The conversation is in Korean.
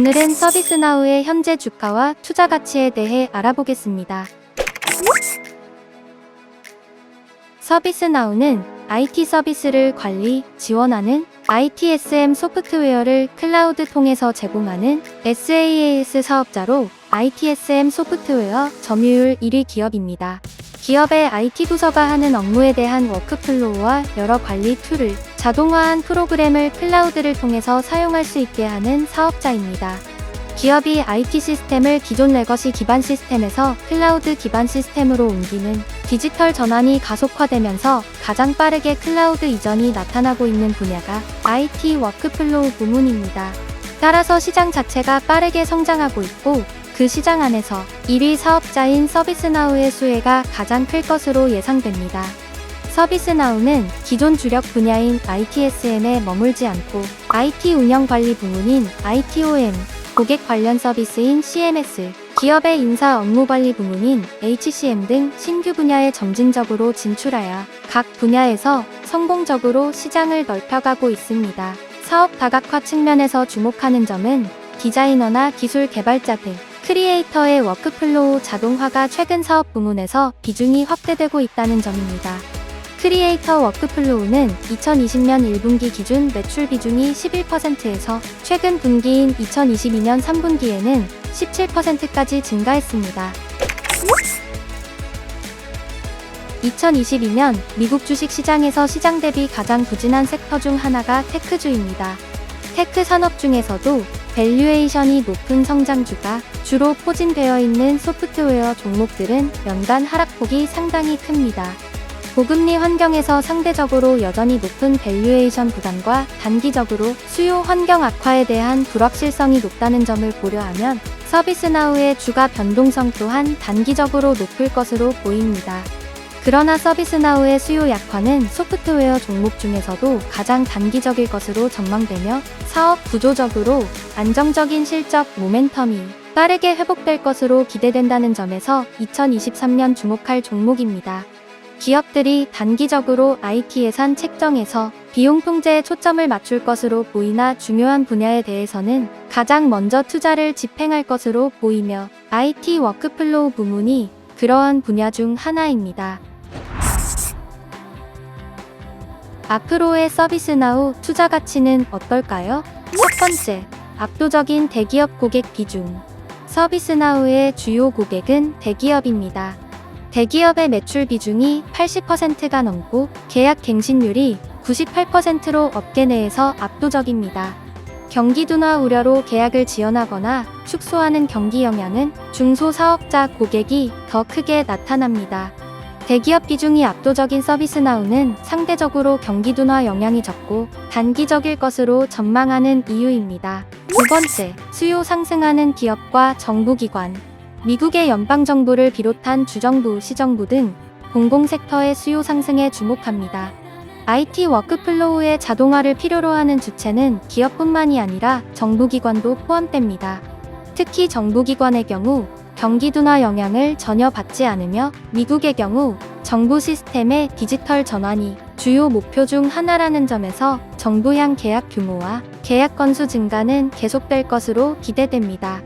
오늘은 서비스나우의 현재 주가와 투자 가치에 대해 알아보겠습니다. 서비스나우는 IT 서비스를 관리, 지원하는 ITSM 소프트웨어를 클라우드 통해서 제공하는 SaaS 사업자로 ITSM 소프트웨어 점유율 1위 기업입니다. 기업의 IT 부서가 하는 업무에 대한 워크플로우와 여러 관리 툴을 자동화한 프로그램을 클라우드를 통해서 사용할 수 있게 하는 사업자입니다. 기업이 IT 시스템을 기존 레거시 기반 시스템에서 클라우드 기반 시스템으로 옮기는 디지털 전환이 가속화되면서 가장 빠르게 클라우드 이전이 나타나고 있는 분야가 IT 워크플로우 부문입니다. 따라서 시장 자체가 빠르게 성장하고 있고 그 시장 안에서 1위 사업자인 서비스나우의 수혜가 가장 클 것으로 예상됩니다. 서비스나우는 기존 주력 분야인 ITSM에 머물지 않고 IT 운영 관리 부문인 ITOM, 고객 관련 서비스인 CMS, 기업의 인사 업무 관리 부문인 HCM 등 신규 분야에 점진적으로 진출하여 각 분야에서 성공적으로 시장을 넓혀가고 있습니다. 사업 다각화 측면에서 주목하는 점은 디자이너나 기술 개발자 등 크리에이터의 워크플로우 자동화가 최근 사업 부문에서 비중이 확대되고 있다는 점입니다. 크리에이터 워크플로우는 2020년 1분기 기준 매출 비중이 11%에서 최근 분기인 2022년 3분기에는 17%까지 증가했습니다. 2022년 미국 주식 시장에서 시장 대비 가장 부진한 섹터 중 하나가 테크주입니다. 테크 산업 중에서도 밸류에이션이 높은 성장주가 주로 포진되어 있는 소프트웨어 종목들은 연간 하락폭이 상당히 큽니다. 고금리 환경에서 상대적으로 여전히 높은 밸류에이션 부담과 단기적으로 수요 환경 악화에 대한 불확실성이 높다는 점을 고려하면 서비스나우의 주가 변동성 또한 단기적으로 높을 것으로 보입니다. 그러나 서비스나우의 수요 약화는 소프트웨어 종목 중에서도 가장 단기적일 것으로 전망되며 사업 구조적으로 안정적인 실적 모멘텀이 빠르게 회복될 것으로 기대된다는 점에서 2023년 주목할 종목입니다. 기업들이 단기적으로 IT 예산 책정에서 비용 통제에 초점을 맞출 것으로 보이나 중요한 분야에 대해서는 가장 먼저 투자를 집행할 것으로 보이며 IT 워크플로우 부문이 그러한 분야 중 하나입니다. 앞으로의 서비스나우 투자 가치는 어떨까요? 첫 번째, 압도적인 대기업 고객 비중. 서비스나우의 주요 고객은 대기업입니다. 대기업의 매출 비중이 80%가 넘고 계약 갱신율이 98%로 업계 내에서 압도적입니다. 경기 둔화 우려로 계약을 지연하거나 축소하는 경기 영향은 중소사업자 고객이 더 크게 나타납니다. 대기업 비중이 압도적인 서비스나우는 상대적으로 경기 둔화 영향이 적고 단기적일 것으로 전망하는 이유입니다. 두 번째, 수요 상승하는 기업과 정부기관. 미국의 연방정부를 비롯한 주정부, 시정부 등 공공섹터의 수요 상승에 주목합니다. IT 워크플로우의 자동화를 필요로 하는 주체는 기업뿐만이 아니라 정부기관도 포함됩니다. 특히 정부기관의 경우 경기 둔화 영향을 전혀 받지 않으며 미국의 경우 정부 시스템의 디지털 전환이 주요 목표 중 하나라는 점에서 정부향 계약 규모와 계약 건수 증가는 계속될 것으로 기대됩니다.